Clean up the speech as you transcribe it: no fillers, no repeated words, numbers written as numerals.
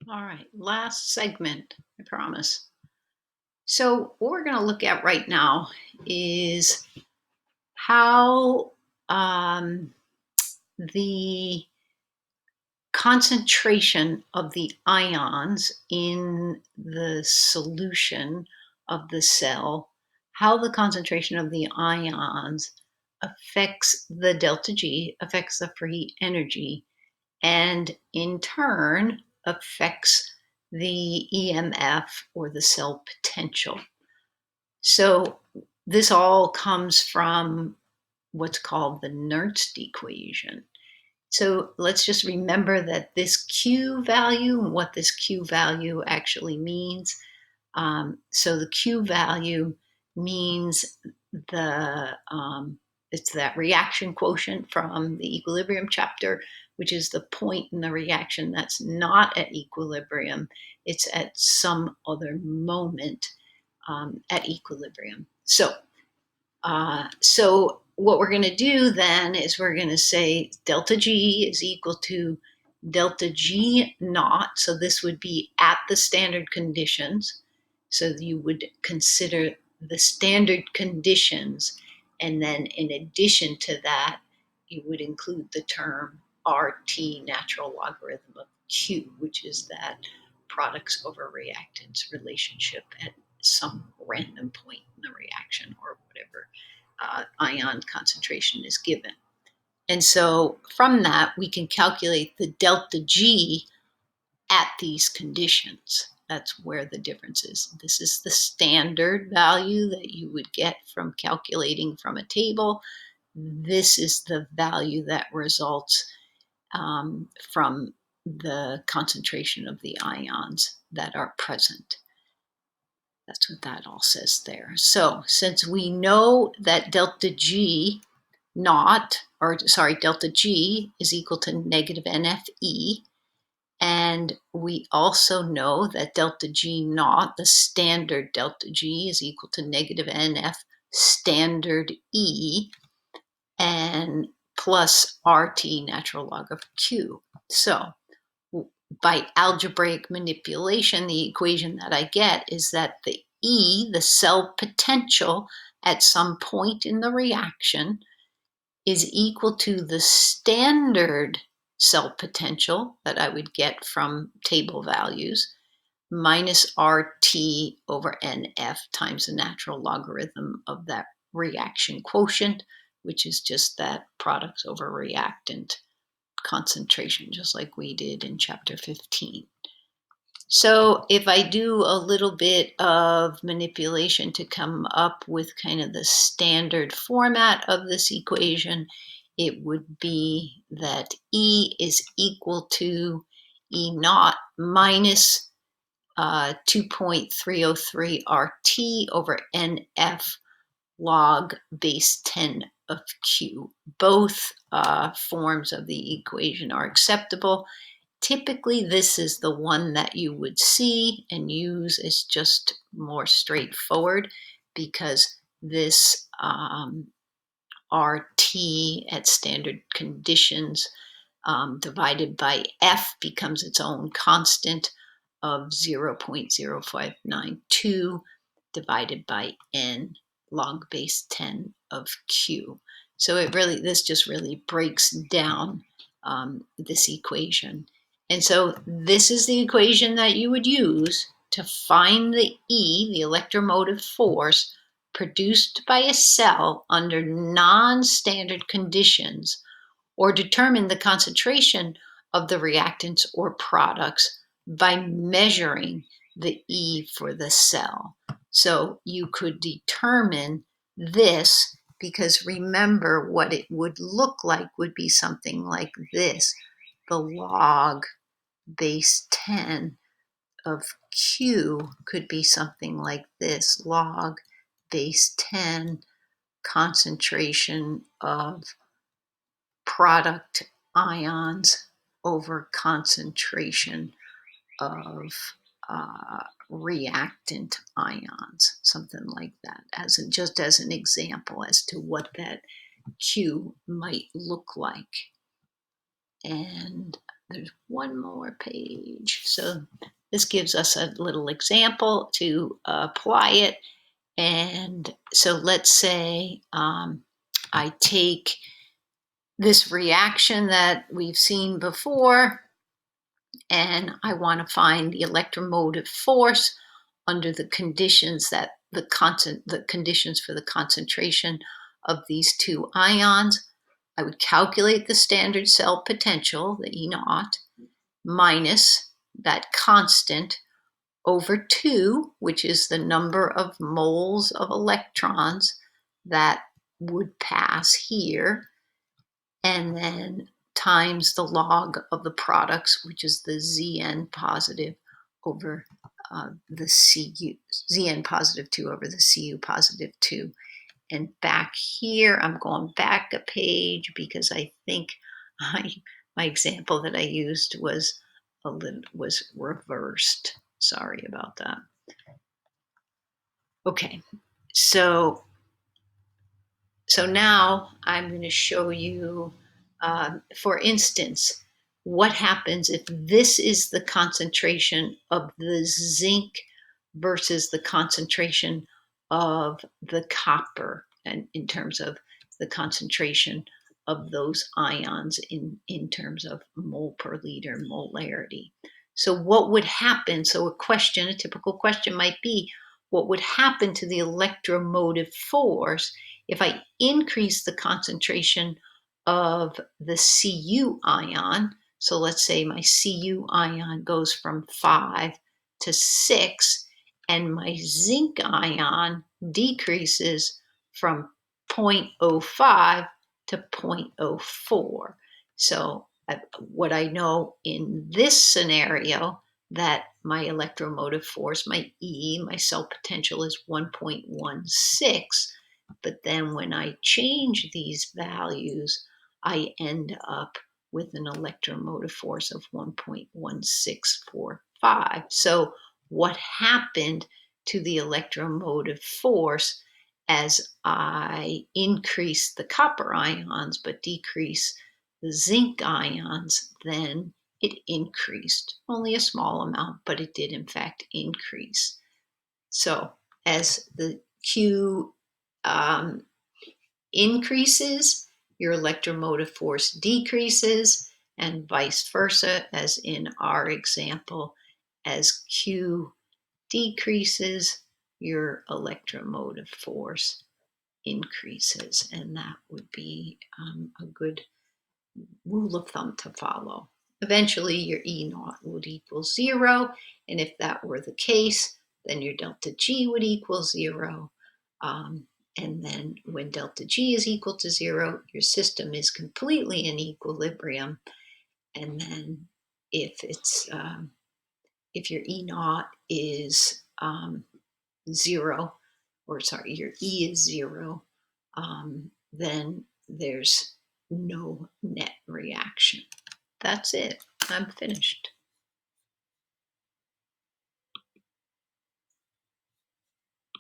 All right, last segment, I promise. So, what we're going to look at right now is how the concentration of the ions in the solution of the cell, how the concentration of the ions affects the delta G, affects the free energy, and in turn affects the EMF or the cell potential. So this all comes from what's called the Nernst equation. So let's just remember that this Q value and what this Q value actually means. So the Q value means it's that reaction quotient from the equilibrium chapter, which is the point in the reaction that's not at equilibrium. It's at some other moment at equilibrium. So what we're going to do then is we're going to say delta G is equal to delta G naught. So this would be at the standard conditions. So you would consider the standard conditions. And then in addition to that, you would include the term RT, natural logarithm of Q, which is that products over reactants relationship at some random point in the reaction or whatever ion concentration is given. And so from that, we can calculate the delta G at these conditions. That's where the difference is. This is the standard value that you would get from calculating from a table. This is the value that results from the concentration of the ions that are present. That's what that all says there. So since we know that delta G delta G is equal to negative NFE, and we also know that delta G naught, the standard delta G, is equal to negative NF standard E, and plus RT, natural log of Q. So by algebraic manipulation, the equation that I get is that the E, the cell potential at some point in the reaction, is equal to the standard cell potential that I would get from table values minus RT over NF times the natural logarithm of that reaction quotient, which is just that products over reactant concentration, just like we did in chapter 15. So if I do a little bit of manipulation to come up with kind of the standard format of this equation, it would be that E is equal to E naught minus 2.303 RT over NF log base 10 of Q. Both forms of the equation are acceptable. Typically, this is the one that you would see and use as just more straightforward because this RT at standard conditions divided by F becomes its own constant of 0.0592 divided by N log base 10 of Q. So this just really breaks down this equation. And so this is the equation that you would use to find the E, the electromotive force, produced by a cell under non-standard conditions, or determine the concentration of the reactants or products by measuring the E for the cell. So you could determine this because remember what it would look like would be something like this. The log base 10 of Q could be something like this. Log base 10 concentration of product ions over concentration of reactant ions, something like that, just as an example as to what that Q might look like. And there's one more page. So this gives us a little example to apply it. And so let's say I take this reaction that we've seen before, and I want to find the electromotive force under the conditions that the conditions for the concentration of these two ions. I would calculate the standard cell potential, the E naught, minus that constant over 2, which is the number of moles of electrons that would pass here, and then times the log of the products, which is the Zn positive over the Cu, Zn positive 2 over the Cu positive 2. And back here, I'm going back a page because I think my example that I used was reversed. Sorry about that. Okay, so now I'm going to show you, for instance, what happens if this is the concentration of the zinc versus the concentration of the copper, and in terms of the concentration of those ions in terms of mole per liter molarity. So what would happen? So a typical question might be, what would happen to the electromotive force if I increase the concentration of the Cu ion? So let's say my Cu ion goes from 5 to 6, and my zinc ion decreases from 0.05 to 0.04. So what I know in this scenario, that my electromotive force, my E, my cell potential is 1.16, but then when I change these values, I end up with an electromotive force of 1.1645. So what happened to the electromotive force as I increase the copper ions but decrease the zinc ions? Then it increased, only a small amount, but it did in fact increase. So as the Q increases, your electromotive force decreases, and vice versa, as in our example, as Q decreases, your electromotive force increases. And that would be a good rule of thumb to follow. Eventually, your E naught would equal 0, and if that were the case, then your delta G would equal 0. And then when delta G is equal to 0, your system is completely in equilibrium. And then if your E naught is 0, or sorry, your E is 0, then there's no net reaction. That's it. I'm finished.